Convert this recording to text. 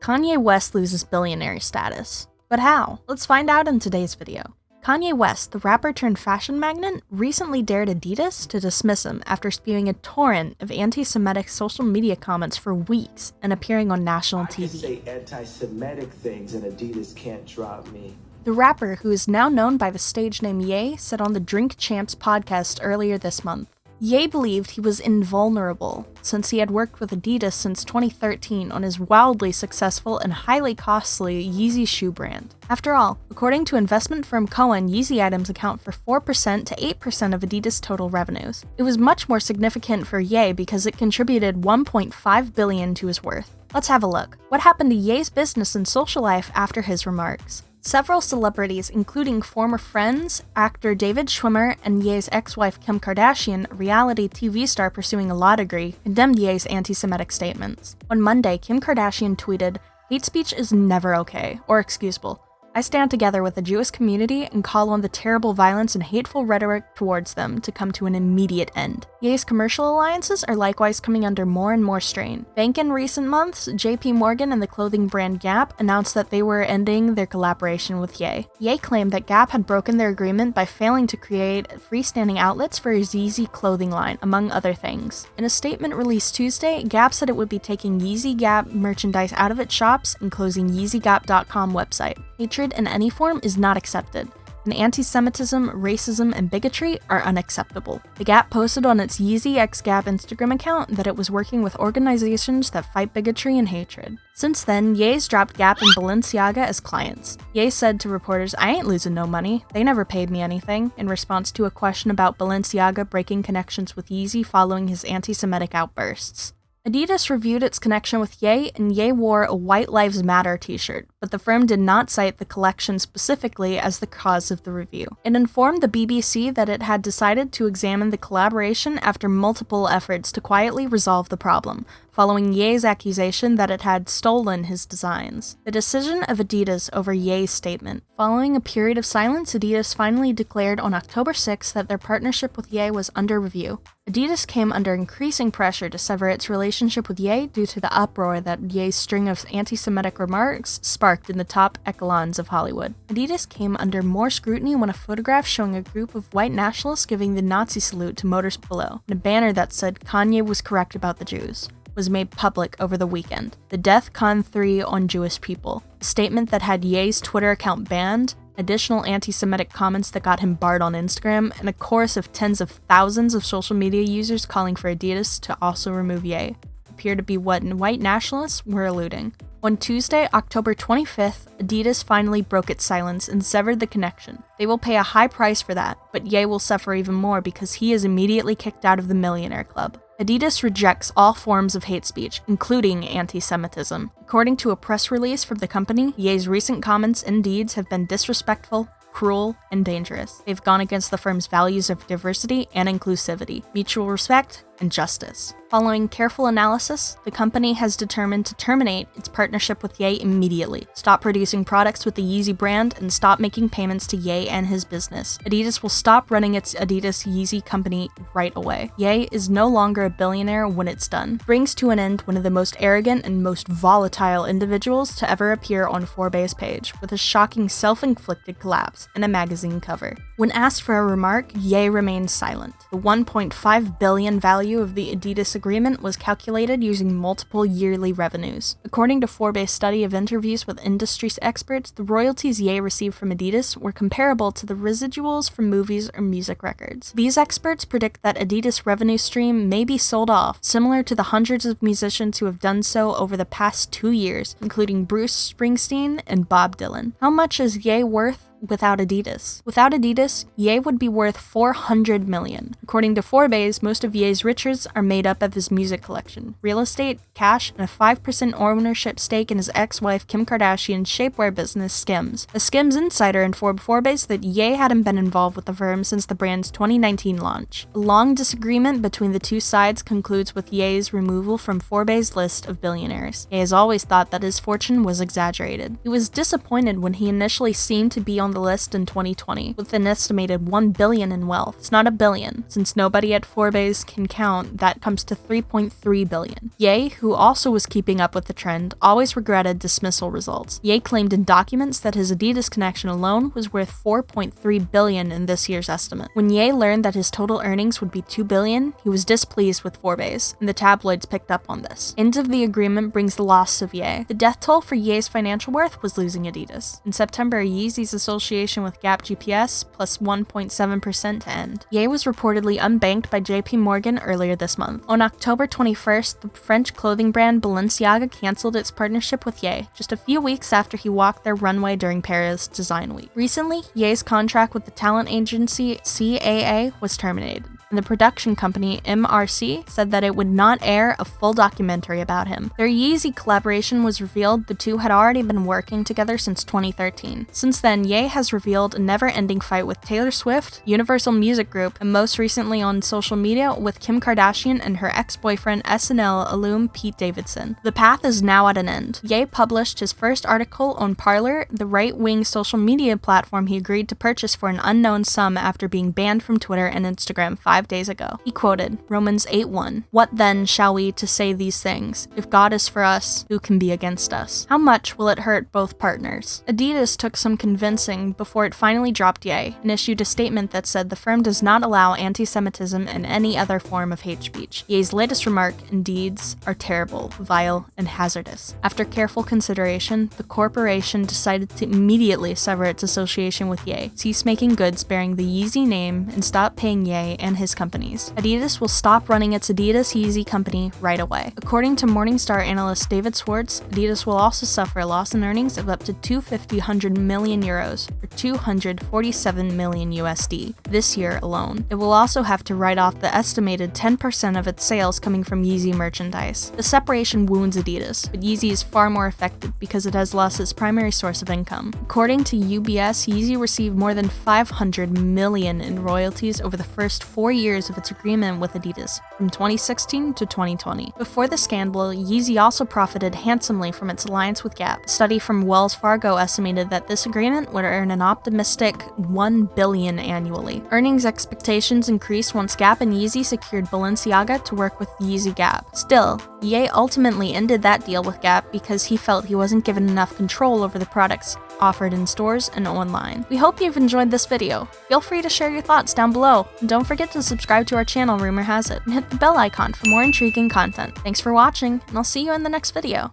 Kanye West loses billionaire status. But how? Let's find out in today's video. Kanye West, the rapper turned fashion magnate, recently dared Adidas to dismiss him after spewing a torrent of anti-Semitic social media comments for weeks and appearing on national TV. I can say anti-Semitic things and Adidas can't drop me. The rapper, who is now known by the stage name Ye, said on the Drink Champs podcast earlier this month. Ye believed he was invulnerable, since he had worked with Adidas since 2013 on his wildly successful and highly costly Yeezy shoe brand. After all, according to investment firm Cowen, Yeezy items account for 4% to 8% of Adidas' total revenues. It was much more significant for Ye because it contributed $1.5 billion to his worth. Let's have a look. What happened to Ye's business and social life after his remarks? Several celebrities, including former friends, actor David Schwimmer, and Ye's ex-wife Kim Kardashian, a reality TV star pursuing a law degree, condemned Ye's anti-Semitic statements. On Monday, Kim Kardashian tweeted, "Hate speech is never okay, or excusable. I stand together with the Jewish community and call on the terrible violence and hateful rhetoric towards them to come to an immediate end." Ye's commercial alliances are likewise coming under more and more strain. Bank in recent months, JP Morgan and the clothing brand Gap announced that they were ending their collaboration with Ye. Ye claimed that Gap had broken their agreement by failing to create freestanding outlets for his Yeezy clothing line, among other things. In a statement released Tuesday, Gap said it would be taking Yeezy Gap merchandise out of its shops and closing YeezyGap.com website. Hatred in any form is not accepted, and anti-Semitism, racism, and bigotry are unacceptable. The Gap posted on its Yeezy x Gap Instagram account that it was working with organizations that fight bigotry and hatred. Since then, Ye's dropped Gap and Balenciaga as clients. Ye said to reporters, "I ain't losing no money. They never paid me anything," in response to a question about Balenciaga breaking connections with Yeezy following his anti-Semitic outbursts. Adidas reviewed its connection with Ye, and Ye wore a White Lives Matter t-shirt, but the firm did not cite the collection specifically as the cause of the review. It informed the BBC that it had decided to examine the collaboration after multiple efforts to quietly resolve the problem, following Ye's accusation that it had stolen his designs. The decision of Adidas over Ye's statement. Following a period of silence, Adidas finally declared on October 6 that their partnership with Ye was under review. Adidas came under increasing pressure to sever its relationship with Ye due to the uproar that Ye's string of anti-Semitic remarks sparked in the top echelons of Hollywood. Adidas came under more scrutiny when a photograph showing a group of white nationalists giving the Nazi salute to Motors Below, and a banner that said Kanye was correct about the Jews, was made public over the weekend. The Death Con 3 on Jewish people. A statement that had Ye's Twitter account banned, additional anti-Semitic comments that got him barred on Instagram, and a chorus of tens of thousands of social media users calling for Adidas to also remove Ye, appear to be what white nationalists were alluding. On Tuesday, October 25th, Adidas finally broke its silence and severed the connection. They will pay a high price for that, but Ye will suffer even more because he is immediately kicked out of the Billionaire Club. Adidas rejects all forms of hate speech, including anti-Semitism. According to a press release from the company, Ye's recent comments and deeds have been disrespectful, cruel, and dangerous. They've gone against the firm's values of diversity and inclusivity, mutual respect, and justice. Following careful analysis, the company has determined to terminate its partnership with Ye immediately, stop producing products with the Yeezy brand, and stop making payments to Ye and his business. Adidas will stop running its Adidas Yeezy company right away. Ye is no longer a billionaire when it's done. Brings to an end one of the most arrogant and most volatile individuals to ever appear on Forbes' page, with a shocking self-inflicted collapse and a magazine cover. When asked for a remark, Ye remained silent. The $1.5 billion value of the Adidas agreement was calculated using multiple yearly revenues. According to Forbes' study of interviews with industry experts, the royalties Ye received from Adidas were comparable to the residuals from movies or music records. These experts predict that Adidas' revenue stream may be sold off, similar to the hundreds of musicians who have done so over the past 2 years, including Bruce Springsteen and Bob Dylan. How much is Ye worth without Adidas? Without Adidas, Ye would be worth $400 million. According to Forbes, most of Ye's riches are made up of his music collection, real estate, cash, and a 5% ownership stake in his ex-wife Kim Kardashian's shapewear business Skims. A Skims insider informed Forbes that Ye hadn't been involved with the firm since the brand's 2019 launch. A long disagreement between the two sides concludes with Ye's removal from Forbes' list of billionaires. Ye has always thought that his fortune was exaggerated. He was disappointed when he initially seemed to be on on the list in 2020, with an estimated $1 billion in wealth. It's not $1 billion, since nobody at Forbes can count, that comes to $3.3 billion. Ye, who also was keeping up with the trend, always regretted dismissal results. Ye claimed in documents that his Adidas connection alone was worth $4.3 billion in this year's estimate. When Ye learned that his total earnings would be $2 billion, he was displeased with Forbes, and the tabloids picked up on this. End of the agreement brings the loss of Ye. The death toll for Ye's financial worth was losing Adidas. In September, Yeezy's association with Gap GPS plus 1.7% to end. Ye was reportedly unbanked by JP Morgan earlier this month. On October 21st, the French clothing brand Balenciaga canceled its partnership with Ye, just a few weeks after he walked their runway during Paris Design Week. Recently, Ye's contract with the talent agency CAA was terminated, and the production company MRC said that it would not air a full documentary about him. Their Yeezy collaboration was revealed. The two had already been working together since 2013. Since then, Ye has revealed a never-ending fight with Taylor Swift, Universal Music Group, and most recently on social media with Kim Kardashian and her ex-boyfriend SNL alum Pete Davidson. The path is now at an end. Ye published his first article on Parler, the right-wing social media platform he agreed to purchase for an unknown sum after being banned from Twitter and Instagram 5 days ago. He quoted Romans 8:1, "What then shall we to say these things? If God is for us, who can be against us? How much will it hurt both partners?" Adidas took some convincing before it finally dropped Ye and issued a statement that said the firm does not allow anti-Semitism and any other form of hate speech. Ye's latest remark and deeds are terrible, vile, and hazardous. After careful consideration, the corporation decided to immediately sever its association with Ye, cease making goods bearing the Yeezy name, and stop paying Ye and his companies. Adidas will stop running its Adidas Yeezy company right away. According to Morningstar analyst David Swartz, Adidas will also suffer a loss in earnings of up to 250 million euros, or 247 million USD, this year alone. It will also have to write off the estimated 10% of its sales coming from Yeezy merchandise. The separation wounds Adidas, but Yeezy is far more affected because it has lost its primary source of income. According to UBS, Yeezy received more than 500 million in royalties over the first 4 years of its agreement with Adidas, from 2016 to 2020. Before the scandal, Yeezy also profited handsomely from its alliance with Gap. A study from Wells Fargo estimated that this agreement would earn an optimistic $1 billion annually. Earnings expectations increased once Gap and Yeezy secured Balenciaga to work with Yeezy Gap. Still, Ye ultimately ended that deal with Gap because he felt he wasn't given enough control over the products offered in stores and online. We hope you've enjoyed this video. Feel free to share your thoughts down below, and don't forget to subscribe to our channel, Rumor Has It, and hit the bell icon for more intriguing content. Thanks for watching, and I'll see you in the next video.